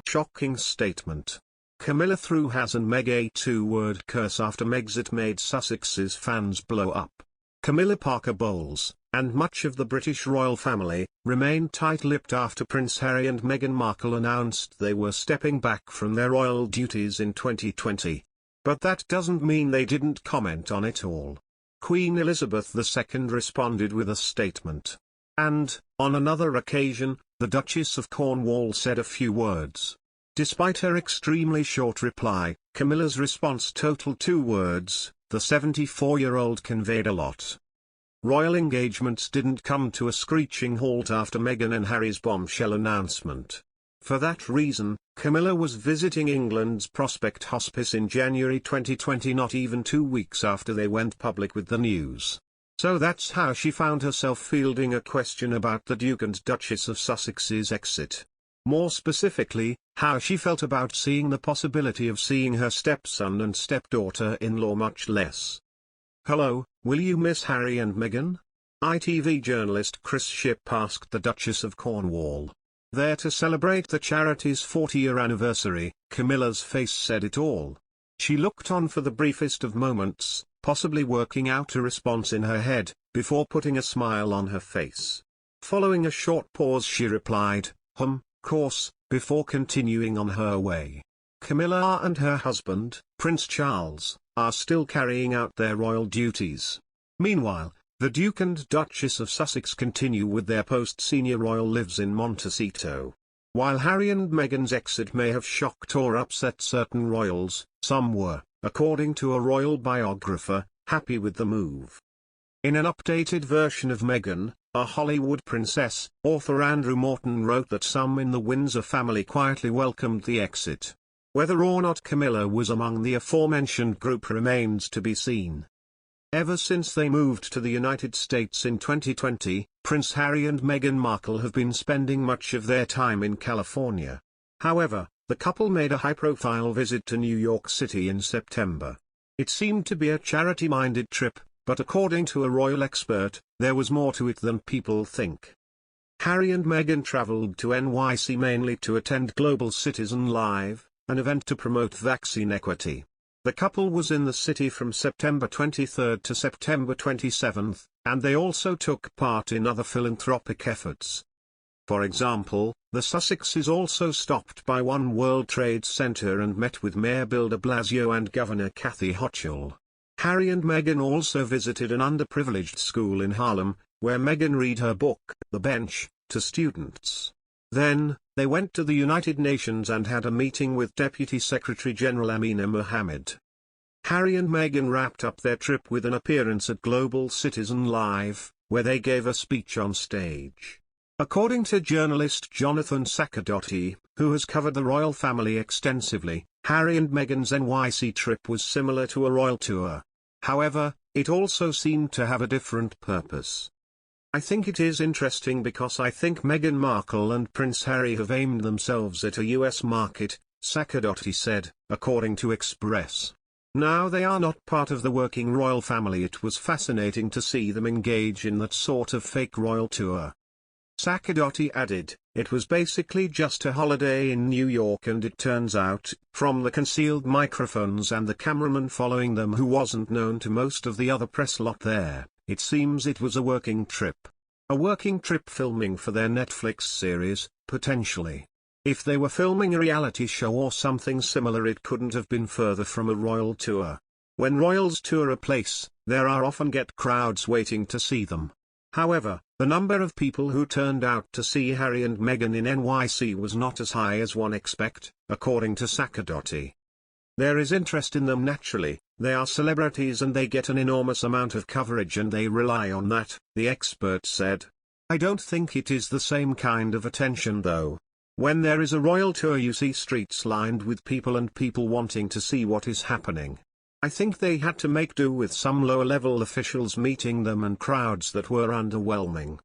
Shocking statement. Camilla threw Haz&Meg a two-word curse after Megxit made Sussexes fans blow up. Camilla Parker Bowles, and much of the British royal family, remained tight-lipped after Prince Harry and Meghan Markle announced they were stepping back from their royal duties in 2020. But that doesn't mean they didn't comment on it all. Queen Elizabeth II responded with a statement. And, on another occasion, the Duchess of Cornwall said a few words. Despite her extremely short reply, Camilla's response totaled 2 words. The 74-year-old conveyed a lot. Royal engagements didn't come to a screeching halt after Meghan and Harry's bombshell announcement. For that reason, Camilla was visiting England's Prospect Hospice in January 2020, not even 2 weeks after they went public with the news. So that's how she found herself fielding a question about the Duke and Duchess of Sussex's exit. More specifically, how she felt about seeing the possibility of seeing her stepson and stepdaughter-in-law much less. Hello, will you miss Harry and Meghan? ITV journalist Chris Shipp asked the Duchess of Cornwall. There to celebrate the charity's 40-year anniversary, Camilla's face said it all. She looked on for the briefest of moments, possibly working out a response in her head, before putting a smile on her face. Following a short pause she replied, course, before continuing on her way. Camilla and her husband, Prince Charles, are still carrying out their royal duties. Meanwhile, the Duke and Duchess of Sussex continue with their post-senior royal lives in Montecito. While Harry and Meghan's exit may have shocked or upset certain royals, some were, according to a royal biographer, happy with the move. In an updated version of Meghan, a Hollywood princess, author Andrew Morton wrote that some in the Windsor family quietly welcomed the exit. Whether or not Camilla was among the aforementioned group remains to be seen. Ever since they moved to the United States in 2020, Prince Harry and Meghan Markle have been spending much of their time in California. However, the couple made a high-profile visit to New York City in September. It seemed to be a charity-minded trip, but according to a royal expert, there was more to it than people think. Harry and Meghan traveled to NYC mainly to attend Global Citizen Live, an event to promote vaccine equity. The couple was in the city from September 23 to September 27, and they also took part in other philanthropic efforts. For example, the Sussexes also stopped by One World Trade Center and met with Mayor Bill de Blasio and Governor Kathy Hochul. Harry and Meghan also visited an underprivileged school in Harlem, where Meghan read her book, The Bench, to students. Then, they went to the United Nations and had a meeting with Deputy Secretary General Amina Mohammed. Harry and Meghan wrapped up their trip with an appearance at Global Citizen Live, where they gave a speech on stage. According to journalist Jonathan Saccadotti, who has covered the royal family extensively, Harry and Meghan's NYC trip was similar to a royal tour. However, it also seemed to have a different purpose. I think it is interesting because I think Meghan Markle and Prince Harry have aimed themselves at a US market, Saccadotti said, according to Express. Now they are not part of the working royal family. It was fascinating to see them engage in that sort of fake royal tour. Saccadotti added, it was basically just a holiday in New York, and it turns out, from the concealed microphones and the cameraman following them who wasn't known to most of the other press lot there, it seems it was a working trip. A working trip filming for their Netflix series, potentially. If they were filming a reality show or something similar, it couldn't have been further from a royal tour. When royals tour a place, there are often crowds waiting to see them. However, the number of people who turned out to see Harry and Meghan in NYC was not as high as one expect, according to Saccadotti. There is interest in them naturally, they are celebrities and they get an enormous amount of coverage and they rely on that, the expert said. I don't think it is the same kind of attention though. When there is a royal tour you see streets lined with people and people wanting to see what is happening. I think they had to make do with some lower-level officials meeting them and crowds that were underwhelming.